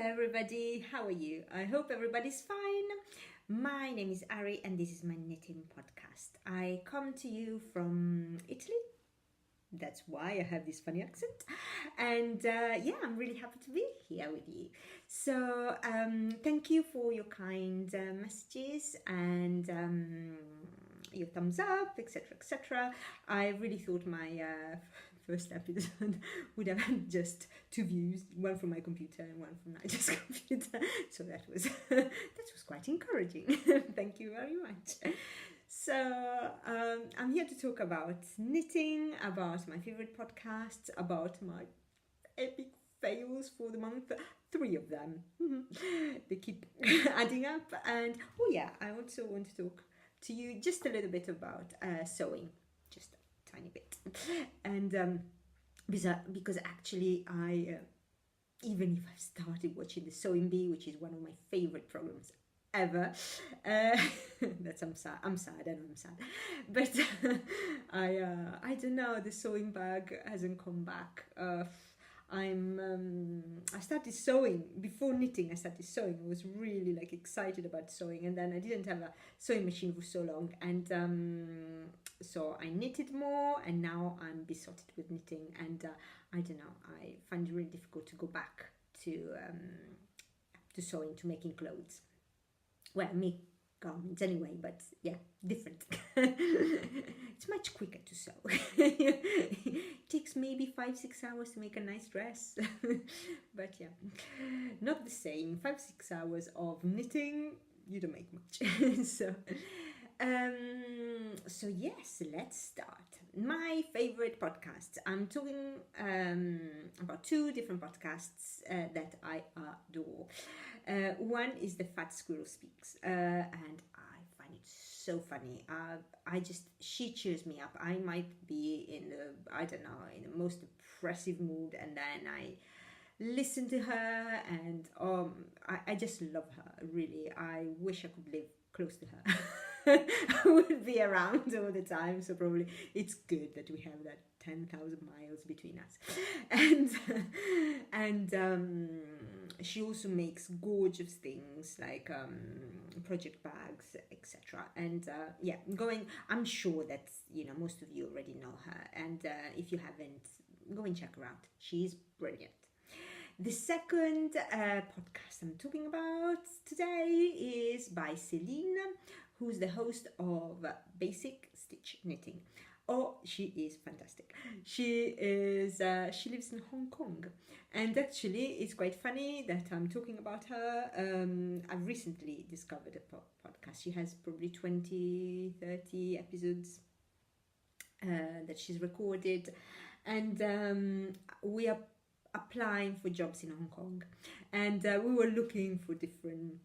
everybody, how are you? I hope everybody's fine. My name is Ari and this is my knitting podcast. I come to you from Italy. That's why I have this funny accent. And I'm really happy to be here with you. So thank you for your kind messages and your thumbs up, etc., etc. I really thought my first episode would have had just 2 views, one from my computer and one from Nigel's computer. So that was quite encouraging. Thank you very much. So I'm here to talk about knitting, about my favorite podcasts, about my epic fails for the month. 3 of them. They keep adding up. And I also want to talk to you just a little bit about sewing, just a tiny bit. And because actually I, even if I've started watching the Sewing Bee, which is one of my favorite programs ever, I'm sad, I know I'm sad, but I don't know, the sewing bug hasn't come back. I started sewing before knitting. I started sewing. I was really excited about sewing, and then I didn't have a sewing machine for so long, and so I knitted more, and now I'm besotted with knitting, and I don't know, I find it really difficult to go back to sewing, to making clothes. Well, make garments anyway, but yeah, different. It's much quicker to sew. It takes maybe 5-6 hours to make a nice dress. But yeah, not the same. 5-6 hours of knitting, you don't make much. So yes, let's start. My favorite podcasts. I'm talking about 2 different podcasts that I adore. One is the Fat Squirrel Speaks, and I find it so funny. She cheers me up. I might be in the most depressive mood, and then I listen to her, and I just love her, really. I wish I could live close to her. I would be around all the time, so probably it's good that we have that 10,000 miles between us. And she also makes gorgeous things like project bags, etc. And I'm sure that most of you already know her, and if you haven't, go and check her out. She's brilliant. The second podcast I'm talking about today is by Celine, who's the host of Basic Stitch Knitting. Oh, she is fantastic. She lives in Hong Kong, and actually it's quite funny that I'm talking about her. I've recently discovered a podcast. She has probably 20-30 episodes that she's recorded, and we are applying for jobs in Hong Kong, and we were looking for different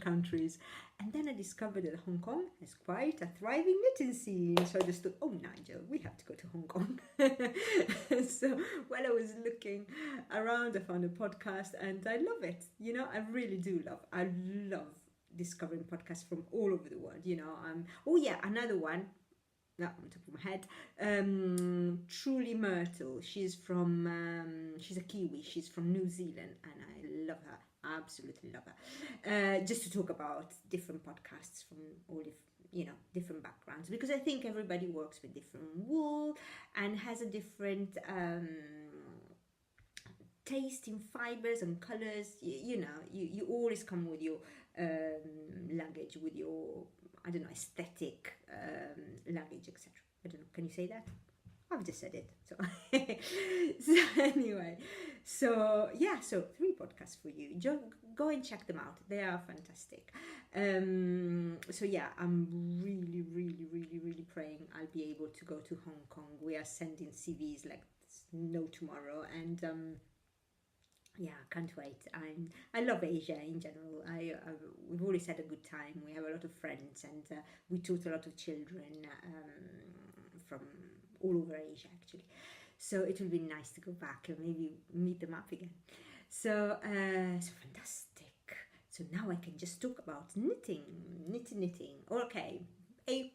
countries, and then I discovered that Hong Kong has quite a thriving knitting scene. So I just thought, oh Nigel, we have to go to Hong Kong. So while I was looking around, I found a podcast, and I love it. I really do love. I love discovering podcasts from all over the world. Another one. No, on top of my head, Truly Myrtle. She's a Kiwi. She's from New Zealand, and I love her. I absolutely love her. Just to talk about different podcasts from all different backgrounds, because I think everybody works with different wool and has a different taste in fibers and colors. You always come with your luggage, with your aesthetic luggage, etc. I don't know, can you say that? I've just said it. So, anyway, so 3 podcasts for you. Go and check them out. They are fantastic. I'm really, really, really, really praying I'll be able to go to Hong Kong. We are sending CVs like no tomorrow, and I can't wait. I love Asia in general. We've always had a good time. We have a lot of friends, and we taught a lot of children from all over Asia, actually. So it will be nice to go back and maybe meet them up again. So fantastic. So now I can just talk about knitting. Okay, a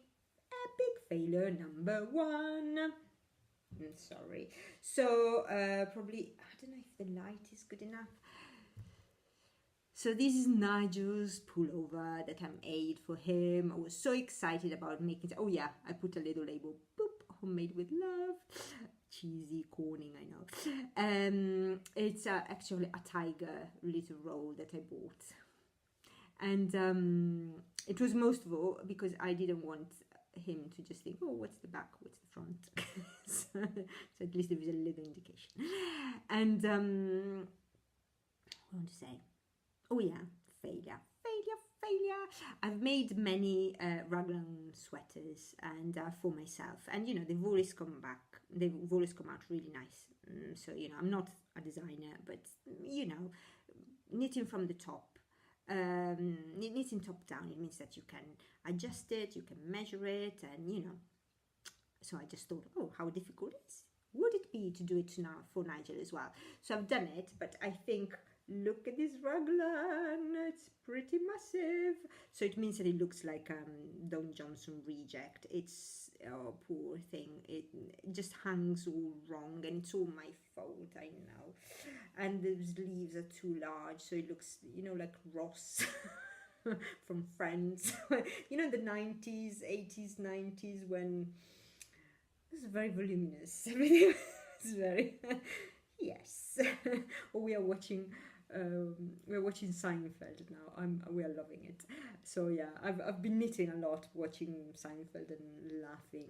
big failure number 1. Sorry. So probably, I don't know if the light is good enough. So this is Nigel's pullover that I made for him. I was so excited about making it. Oh yeah, I put a little label, boop, homemade with love. Cheesy corning, I know. It's actually a tiger little roll that I bought. And it was most of all because I didn't want him to just think, oh, what's the back, what's the front? So at least there was a little indication. And what do I want to say? Oh yeah, failure. I've made many raglan sweaters and for myself, and they've always come out really nice. So I'm not a designer, but knitting from the top, knitting top down, it means that you can adjust it, you can measure it, and so I just thought, oh, how difficult would it be to do it now for Nigel as well? So I've done it, but I think, look at this raglan, it's pretty massive. So it means that it looks like Don Johnson reject. It's, oh, poor thing, it just hangs all wrong, and it's all my fault, I know. And the sleeves are too large, so it looks, like Ross from Friends. The 90s, 80s, 90s, when it was very voluminous. Everything was very... Yes. We are watching Seinfeld now. We are loving it. So yeah, I've been knitting a lot, watching Seinfeld and laughing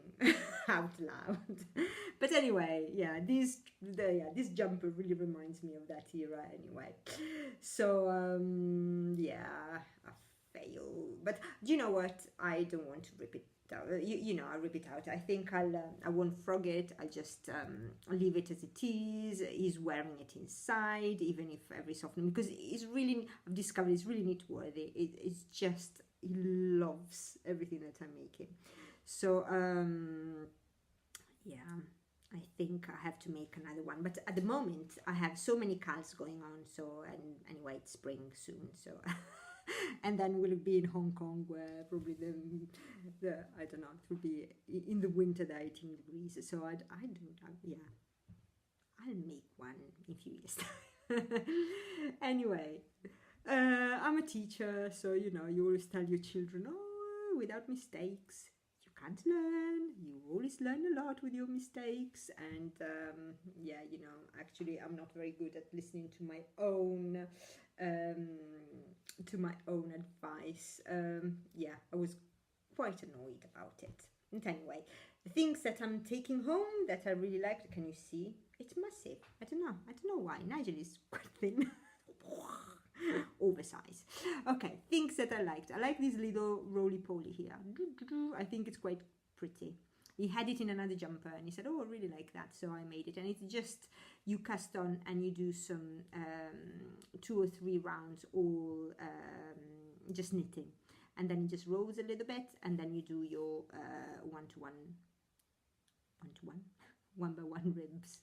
out loud. But anyway, yeah, this jumper really reminds me of that era anyway. So yeah, a fail. But do you know what? I don't want to rip it. I rip it out. I think I won't frog it. I'll just leave it as it is. He's wearing it inside, even if every so often, because I've discovered it's really knit worthy. It's just, he loves everything that I'm making. So yeah, I think I have to make another one. But at the moment, I have so many cals going on. So, and anyway, it's spring soon. So. And then we'll be in Hong Kong, where probably the I don't know, it will be in the winter, the 18 degrees. So I'll make one in a few years. Anyway, I'm a teacher, so you always tell your children, oh, without mistakes you can't learn. You always learn a lot with your mistakes. And actually I'm not very good at listening to my own advice. I was quite annoyed about it. And anyway, the things that I'm taking home that I really liked, can you see? It's massive. I don't know why. Nigel is quite thin. Oversized. Okay, things that I liked. I like this little roly-poly here. I think it's quite pretty. He had it in another jumper and he said, oh, I really like that, so I made it. And it's just, you cast on and you do some 2 or 3 rounds all just knitting, and then it just rolls a little bit, and then you do your one by one ribs.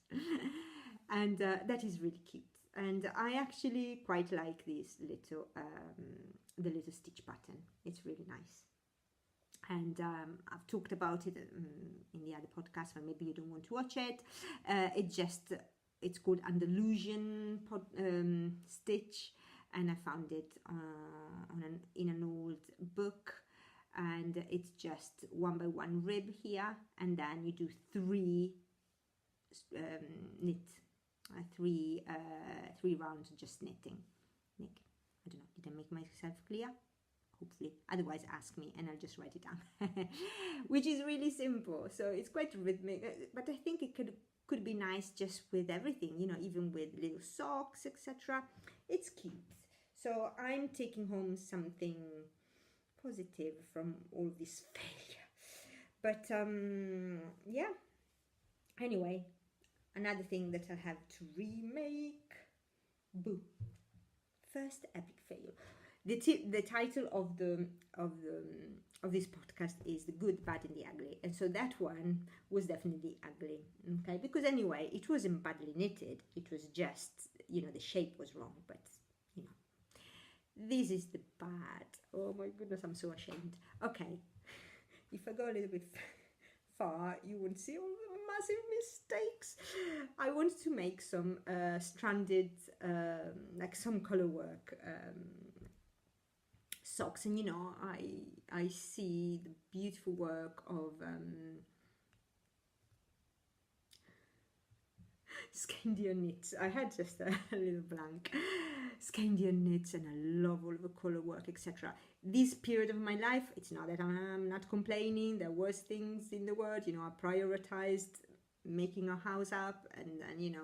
And that is really cute. And I actually quite like this little the little stitch pattern. It's really nice. And I've talked about it in the other podcast, or maybe you don't want to watch it. It's called Andalusian stitch, and I found it in an old book, and it's just 1 by 1 rib here, and then you do 3 3 rounds just knitting. I don't know, did I make myself clear? Hopefully, otherwise ask me and I'll just write it down. Which is really simple, so it's quite rhythmic, but I think it could be nice just with everything, even with little socks, etc. It's cute. So I'm taking home something positive from all this failure. But yeah, anyway, another thing that I have to remake. Boo. First epic fail. The title of this podcast is The Good, Bad and the Ugly, and so that one was definitely ugly, okay, because anyway it wasn't badly knitted, it was just the shape was wrong, but this is the bad. Oh my goodness, I'm so ashamed. Okay, if I go a little bit far you won't see all massive mistakes. I wanted to make some stranded, like some color work socks, and I see the beautiful work of Scandian knits. I had just a little blank. Scandian knits, and I love all of the color work, etc. This period of my life, it's not that I'm not complaining. There was things in the world, I prioritized making a house up, and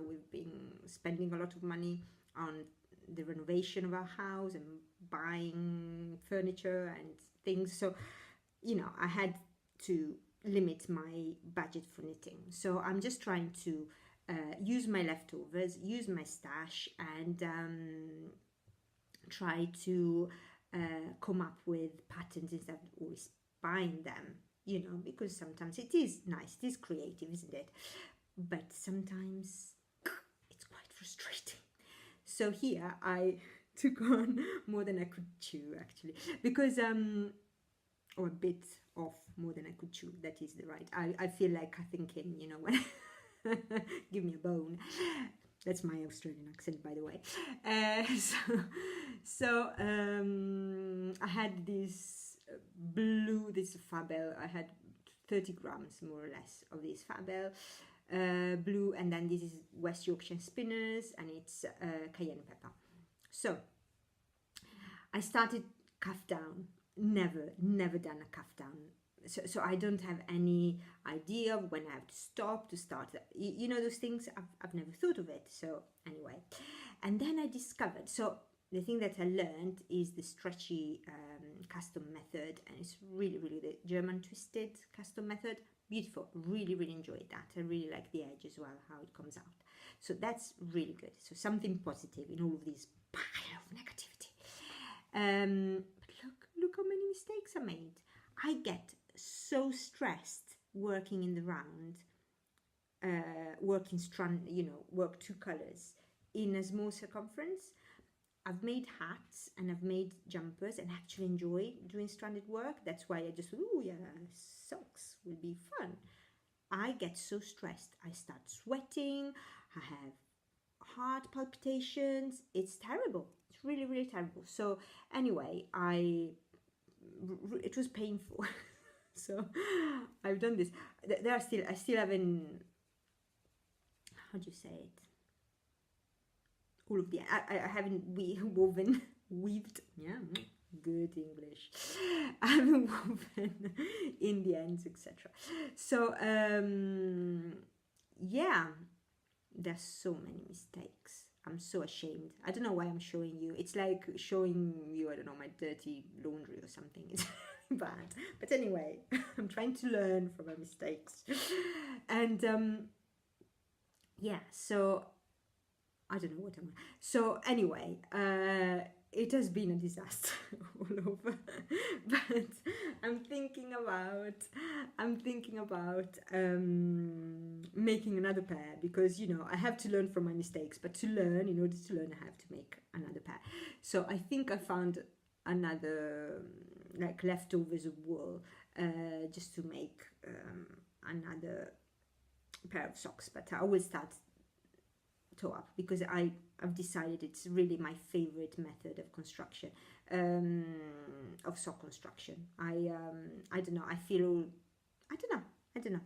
we've been spending a lot of money on the renovation of our house and buying furniture and things. So, I had to limit my budget for knitting. So I'm just trying to use my leftovers, use my stash, and try to come up with patterns instead of always buying them, because sometimes it is nice, it is creative, isn't it? But sometimes it's quite frustrating. So here I took on more than I could chew, actually, because or a bit of more than I could chew, that is the right. I feel like I'm thinking, when give me a bone. That's my Australian accent, by the way. So I had this this Fabel. I had 30 grams more or less of this Fabel blue, and then this is West Yorkshire spinners, and it's cayenne pepper. So I started cuff down. Never done a cuff down. So I don't have any idea of when I have to stop to start. Those things, I've never thought of it. So anyway, and then I discovered, so the thing that I learned is the stretchy custom method, and it's really the German twisted custom method. Beautiful, really enjoyed that. I really like the edge as well, how it comes out. So that's really good. So something positive in all of this pile of negativity. But look how many mistakes I made. I get so stressed working in the round, working strand, work two colors in a small circumference. I've made hats and I've made jumpers and actually enjoy doing stranded work. That's why I just, socks will be fun. I get so stressed. I start sweating. I have heart palpitations. It's terrible. It's really terrible. So anyway, it was painful. So I've done this. I still haven't, how do you say it? All of the, I haven't weaved, yeah, good English. I haven't woven in the ends, etc. So, yeah, there's so many mistakes. I'm so ashamed. I don't know why I'm showing you. It's like showing you, I don't know, my dirty laundry or something. It's bad. But anyway, I'm trying to learn from my mistakes. And, yeah, so I don't know what I'm. So anyway, it has been a disaster all over. But I'm thinking about making another pair, because I have to learn from my mistakes. But in order to learn, I have to make another pair. So I think I found another like leftovers of wool, just to make another pair of socks. But I will start toe up, because I've decided it's really my favorite method of construction, of sock construction. I don't know. I don't know.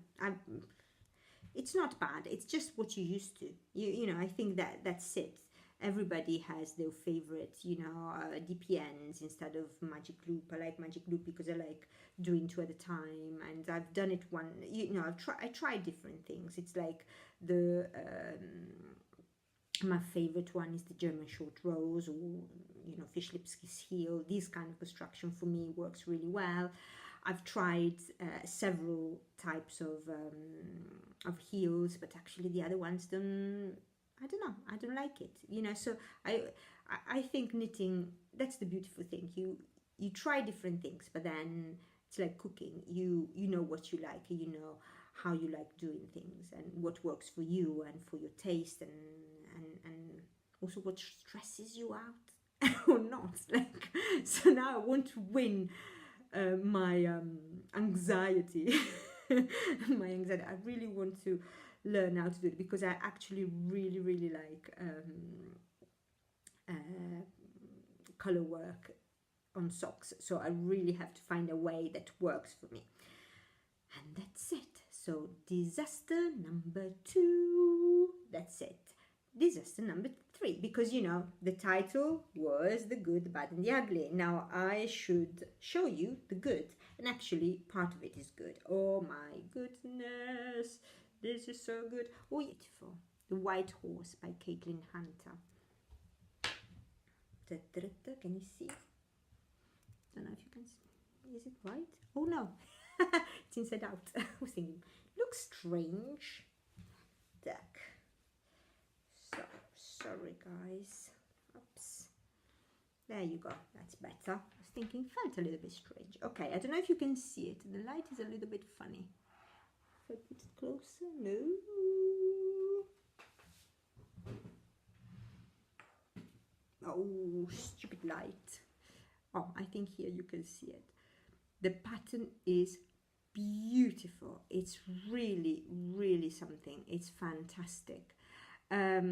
It's not bad. It's just what you're used to. I think that's it. Everybody has their favorite, DPNs instead of magic loop. I like magic loop because I like doing two at a time, and I've done it one. I tried different things. It's like the my favorite one is the German short rows, or fish lips heel. This kind of construction for me works really well. I've tried several types of heels, but actually the other ones I don't like it. So I think knitting, that's the beautiful thing. You try different things, but then it's like cooking. You know what you like, you know how you like doing things, and what works for you and for your taste, and also what stresses you out or not. So now I want to win my anxiety my anxiety. I really want to learn how to do it because I actually really like color work on socks, so I really have to find a way that works for me. And that's it. So disaster number 2, that's it. Disaster number 3, because you know the title was The Good, the Bad and the Ugly. Now I should show you the good, and actually part of it is good. Oh my goodness, this is so good. Oh, beautiful. The Whitehorse by Caitlin Hunter. Can you see? Don't know if you can see. Is it right? Oh no, it's inside out. I was thinking, looks strange. Duck. So sorry guys. Oops. There you go. That's better. I was thinking, felt a little bit strange. Okay, I don't know if you can see it. The light is a little bit funny. If I put it closer, no. Oh, stupid light. Oh, I think here you can see it. The pattern is beautiful. It's really something. It's fantastic. The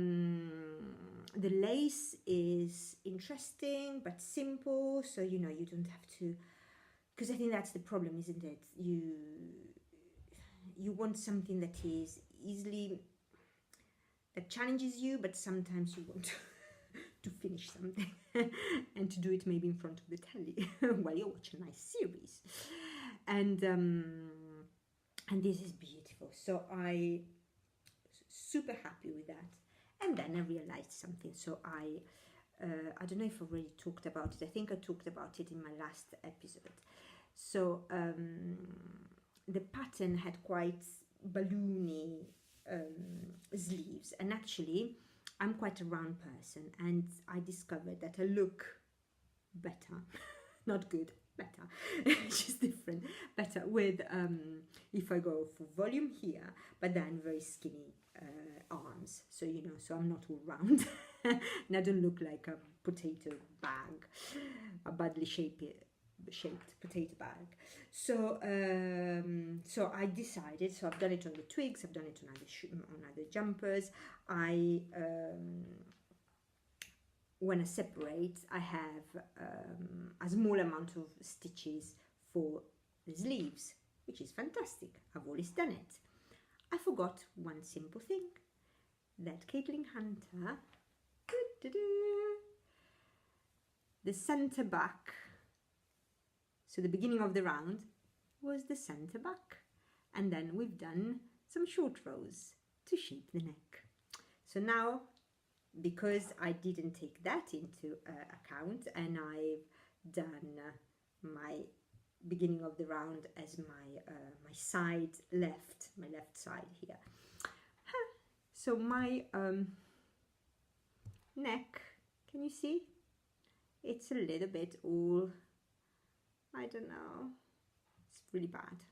lace is interesting but simple, so you know you don't have to, because I think that's the problem, isn't it? You want something that is easily, that challenges you, but sometimes you want to finish something and to do it maybe in front of the telly while you're watching a nice series. And this is beautiful. So I super happy with that. And then I realized something. So I don't know if I already talked about it. I think I talked about it in my last episode. So the pattern had quite balloony sleeves, and actually I'm quite a round person, and I discovered that I look better, not good, better, just different, better with if I go for volume here, but then very skinny arms, so you know, so I'm not all round and I don't look like a potato bag, a badly shaped potato bag. So so I decided, so I've done it on the twigs, I've done it on other jumpers. I when I separate, I have a small amount of stitches for the sleeves, which is fantastic. I've always done it. I forgot one simple thing, that Caitlin Hunter, the center back, so the beginning of the round was the center back, and then we've done some short rows to shape the neck. So now, because I didn't take that into account, and I've done my beginning of the round as my my left side here. So my neck, can you see? It's a little bit all, I don't know, it's really bad.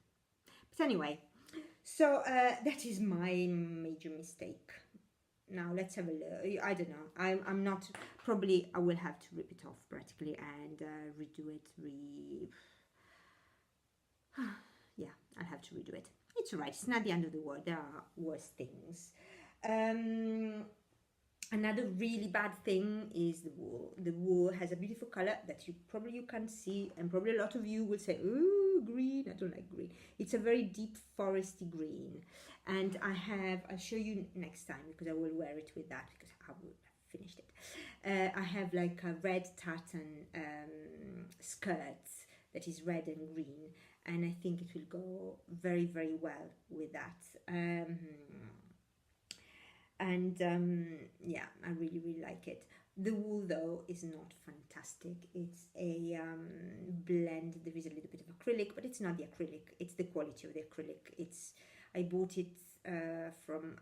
But anyway, so that is my major mistake. Now let's have a look. I don't know. I'm not, probably I will have to rip it off practically and redo it. Yeah, I'll have to redo it. It's alright. It's not the end of the world. There are worse things. Another really bad thing is the wool. The wool has a beautiful color that you can't see, and probably a lot of you will say, "Ooh, green." I don't like green. It's a very deep foresty green, and I'll show you next time, because I will wear it with that, because I will have finished it. I have like a red tartan skirt that is red and green, and I think it will go very well with that. Yeah, I really like it. The wool though is not fantastic. It's a blend. There is a little bit of acrylic, but it's not the acrylic, it's the quality of the acrylic. I bought it from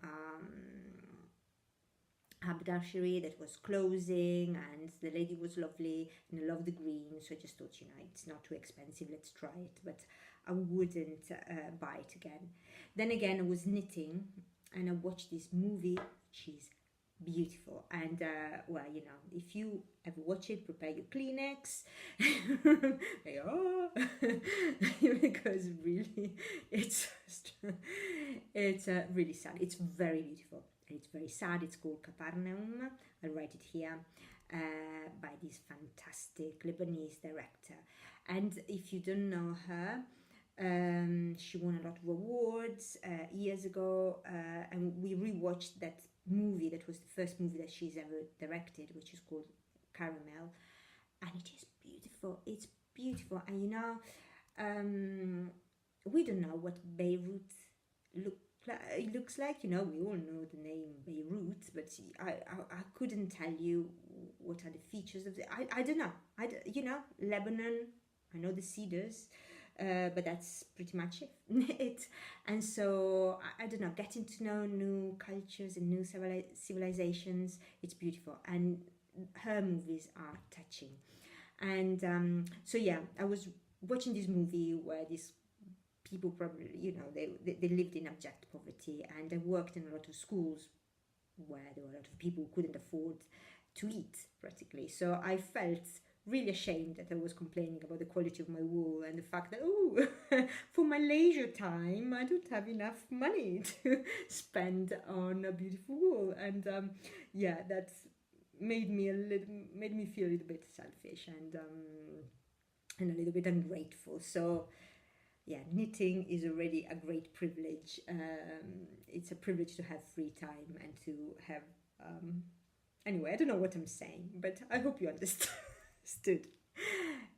haberdashery that was closing, and the lady was lovely, and I love the green, so I just thought, you know, it's not too expensive, let's try it. But I wouldn't buy it again. Then again, I was knitting and I watched this movie, which is beautiful. And well, you know, if you ever watch it, prepare your Kleenex. Oh, because really it's it's really sad. It's very beautiful and it's very sad. It's called Capernaum. I'll write it here, by this fantastic Lebanese director. And if you don't know her, she won a lot of awards years ago, and we rewatched that movie. That was the first movie that she's ever directed, which is called Caramel, and it is beautiful. It's beautiful, and you know, we don't know what Beirut looks like. You know, we all know the name Beirut, but I couldn't tell you what are the features of it. I don't know. You know, Lebanon. I know the cedars. But that's pretty much it. And so I don't know, getting to know new cultures and new civilizations, it's beautiful, and her movies are touching. And so yeah, I was watching this movie where these people, probably, you know, they lived in abject poverty, and they worked in a lot of schools where there were a lot of people who couldn't afford to eat practically. So I felt really ashamed that I was complaining about the quality of my wool and the fact that, oh, for my leisure time, I don't have enough money to spend on a beautiful wool. And yeah, that's made me feel a little bit selfish and a little bit ungrateful. So yeah, knitting is already a great privilege. It's a privilege to have free time and to have anyway, I don't know what I'm saying, but I hope you understand.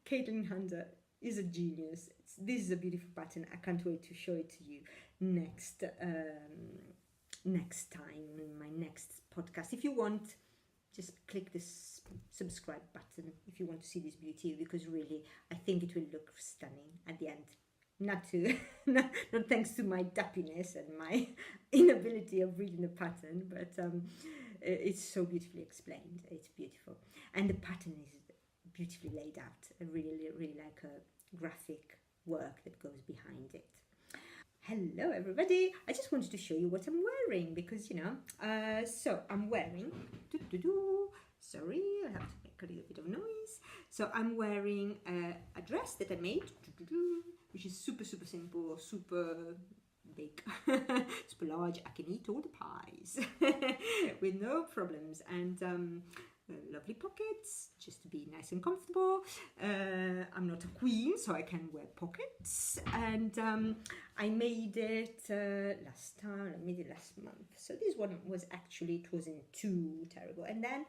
Caitlin Hunter is a genius. This is a beautiful pattern. I can't wait to show it to you next time in my next podcast. If you want, just click this subscribe button if you want to see this beauty, because really I think it will look stunning at the end. Not thanks to my dappiness and my inability of reading the pattern, but it's so beautifully explained. It's beautiful, and the pattern is beautifully laid out. I really like a graphic work that goes behind it. Hello everybody, I just wanted to show you what I'm wearing, because you know, so I'm wearing, sorry, I have to make a little bit of noise. So I'm wearing a dress that I made, which is super simple, super big, super large. I can eat all the pies with no problems, and lovely pockets just to be nice and comfortable. I'm not a queen, so I can wear pockets, and I made it last time. I made it last month, so this one was actually, it wasn't too terrible. And then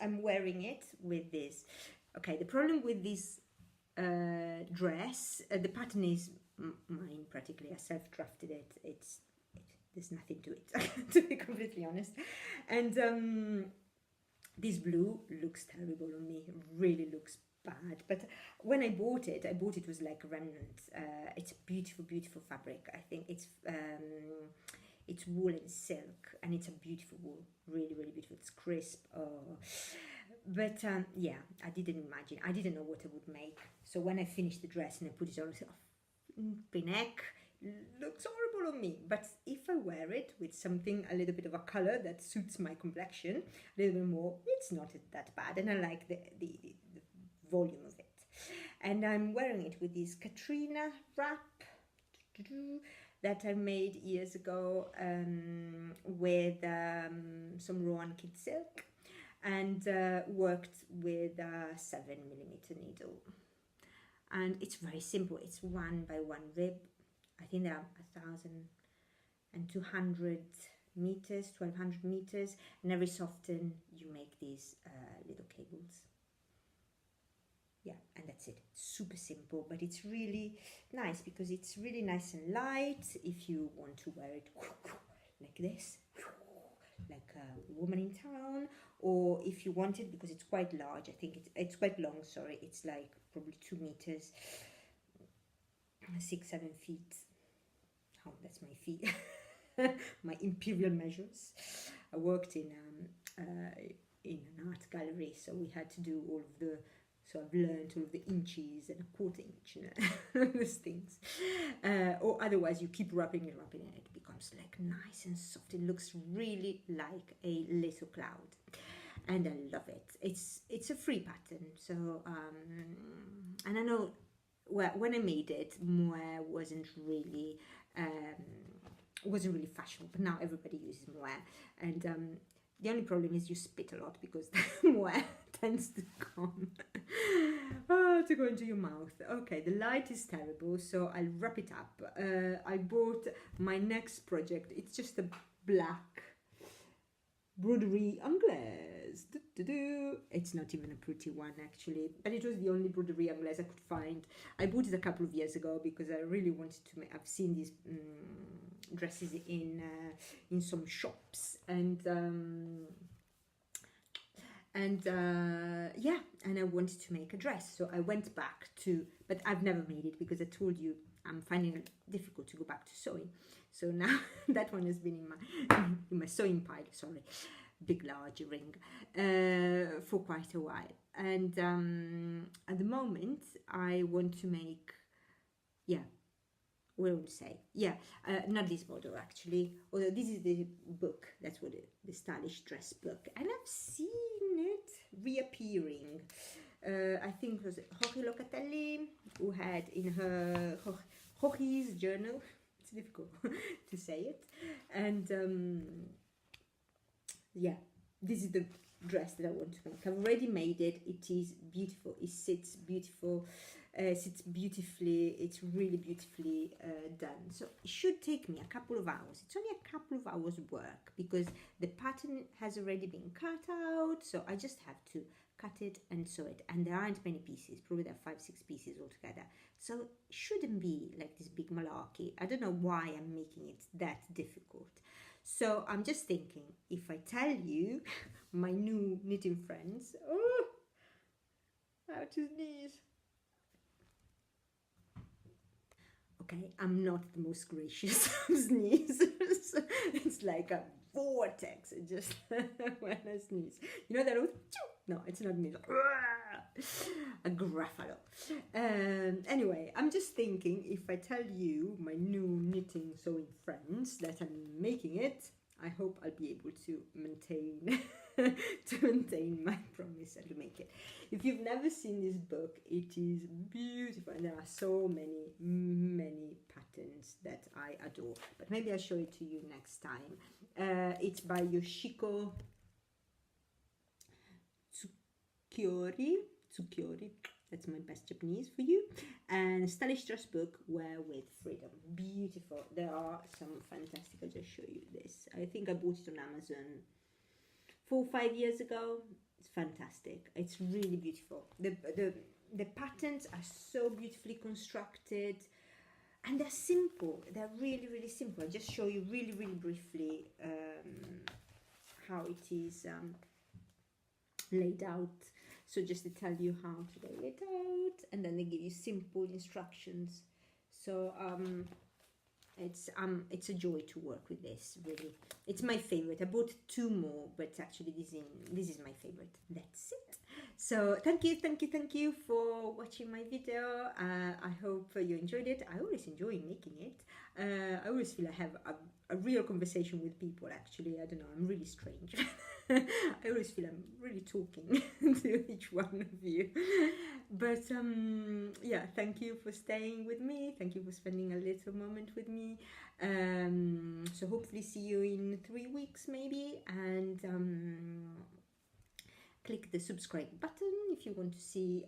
I'm wearing it with this. Okay, the problem with this dress, the pattern is mine practically. I self-drafted it. There's nothing to it, to be completely honest. And this blue looks terrible on me, really looks bad. But when I bought it was like a remnant. It's a beautiful fabric. I think it's wool and silk, and it's a beautiful wool, really beautiful. It's crisp. Oh. But yeah, I didn't know what I would make. So when I finished the dress and I put it on, I said, oh, neck, looks horrible on me. But if I wear it with something, a little bit of a color that suits my complexion a little bit more, it's not that bad, and I like the volume of it. And I'm wearing it with this Katrina wrap that I made years ago with some Rowan kid silk, and worked with a 7mm needle. And it's very simple. It's 1 by 1 rib. I think there are 1,200 meters, 1,200 meters, and every so often you make these little cables. Yeah, and that's it. Super simple, but it's really nice because it's really nice and light. If you want to wear it like this, like a woman in town, or if you want it, because it's quite large, I think it's quite long, sorry, it's like probably 2 meters, 6-7 feet. Oh, that's my feet. My imperial measures. I worked in an art gallery, so we had to do all of the So I've learned all of the inches and a quarter inch, you know, those things. Or otherwise you keep wrapping and it becomes like nice and soft. It looks really like a little cloud. And I love it. It's a free pattern. So, and I know, well, when I made it, mohair wasn't really fashionable, but now everybody uses mohair. And the only problem is you spit a lot because the mohair tends to come to go into your mouth. Okay, the light is terrible, so I'll wrap it up. I bought my next project. It's just a black broderie anglaise. It's not even a pretty one actually, but it was the only broderie anglaise I could find. I bought it a couple of years ago because I really wanted to make. I've seen these dresses in some shops, and yeah, and I wanted to make a dress, so I went back to, but I've never made it because I told you I'm finding it difficult to go back to sewing. So now that one has been in my sewing pile, sorry, big large ring, for quite a while. And at the moment I want to make, yeah, what I want to say, yeah, not this model actually, although this is the book, that's what the stylish dress book, and I've seen it reappearing. I think it was Jorge Locatelli who had in her Jorge's journal. It's difficult to say it, and yeah, this is the dress that I want to make. I've already made it. It is beautiful. It sits beautiful. Sits beautifully. It's really beautifully done. So it should take me a couple of hours. It's only a couple of hours work because the pattern has already been cut out. So I just have to cut it and sew it. And there aren't many pieces. Probably there are 5-6 pieces altogether. So it shouldn't be like this big malarkey. I don't know why I'm making it that difficult. So I'm just thinking, if I tell you my new knitting friends, oh, how to sneeze. Okay, I'm not the most gracious of sneezers. It's like a vortex, just when I sneeze. You know that? No, it's not me. A gruffalo. Anyway, I'm just thinking, if I tell you my new knitting sewing friends that I'm making it, I hope I'll be able to maintain my promise and to make it. If you've never seen this book, it is beautiful, and there are so many patterns that I adore. But maybe I'll show it to you next time. It's by Yoshiko Tsukiori, that's my best Japanese for you, and stylish dress book, Wear with Freedom. Beautiful. There are some fantastic. I'll just show you this. I think I bought it on Amazon 4 or 5 years ago. It's fantastic. It's really beautiful. The patterns are so beautifully constructed, and they're simple. They're really simple. I'll just show you really briefly how it is laid out. So just to tell you how to lay it out, and then they give you simple instructions. So it's a joy to work with this. Really, it's my favorite. I bought 2 more, but actually this is my favorite. That's it. So thank you for watching my video. I hope you enjoyed it. I always enjoy making it. I always feel I have a real conversation with people. Actually, I don't know, I'm really strange. I always feel I'm really talking to each one of you. But yeah, thank you for staying with me. Thank you for spending a little moment with me. So hopefully see you in 3 weeks maybe, and click the subscribe button if you want to see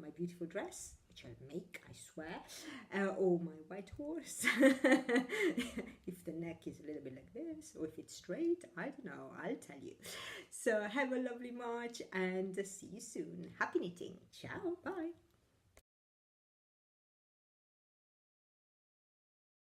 my beautiful dress, which I'll make, I swear, or my white horse. If the neck is a little bit like this, or if it's straight, I don't know, I'll tell you. So have a lovely March, and see you soon. Happy knitting. Ciao, bye.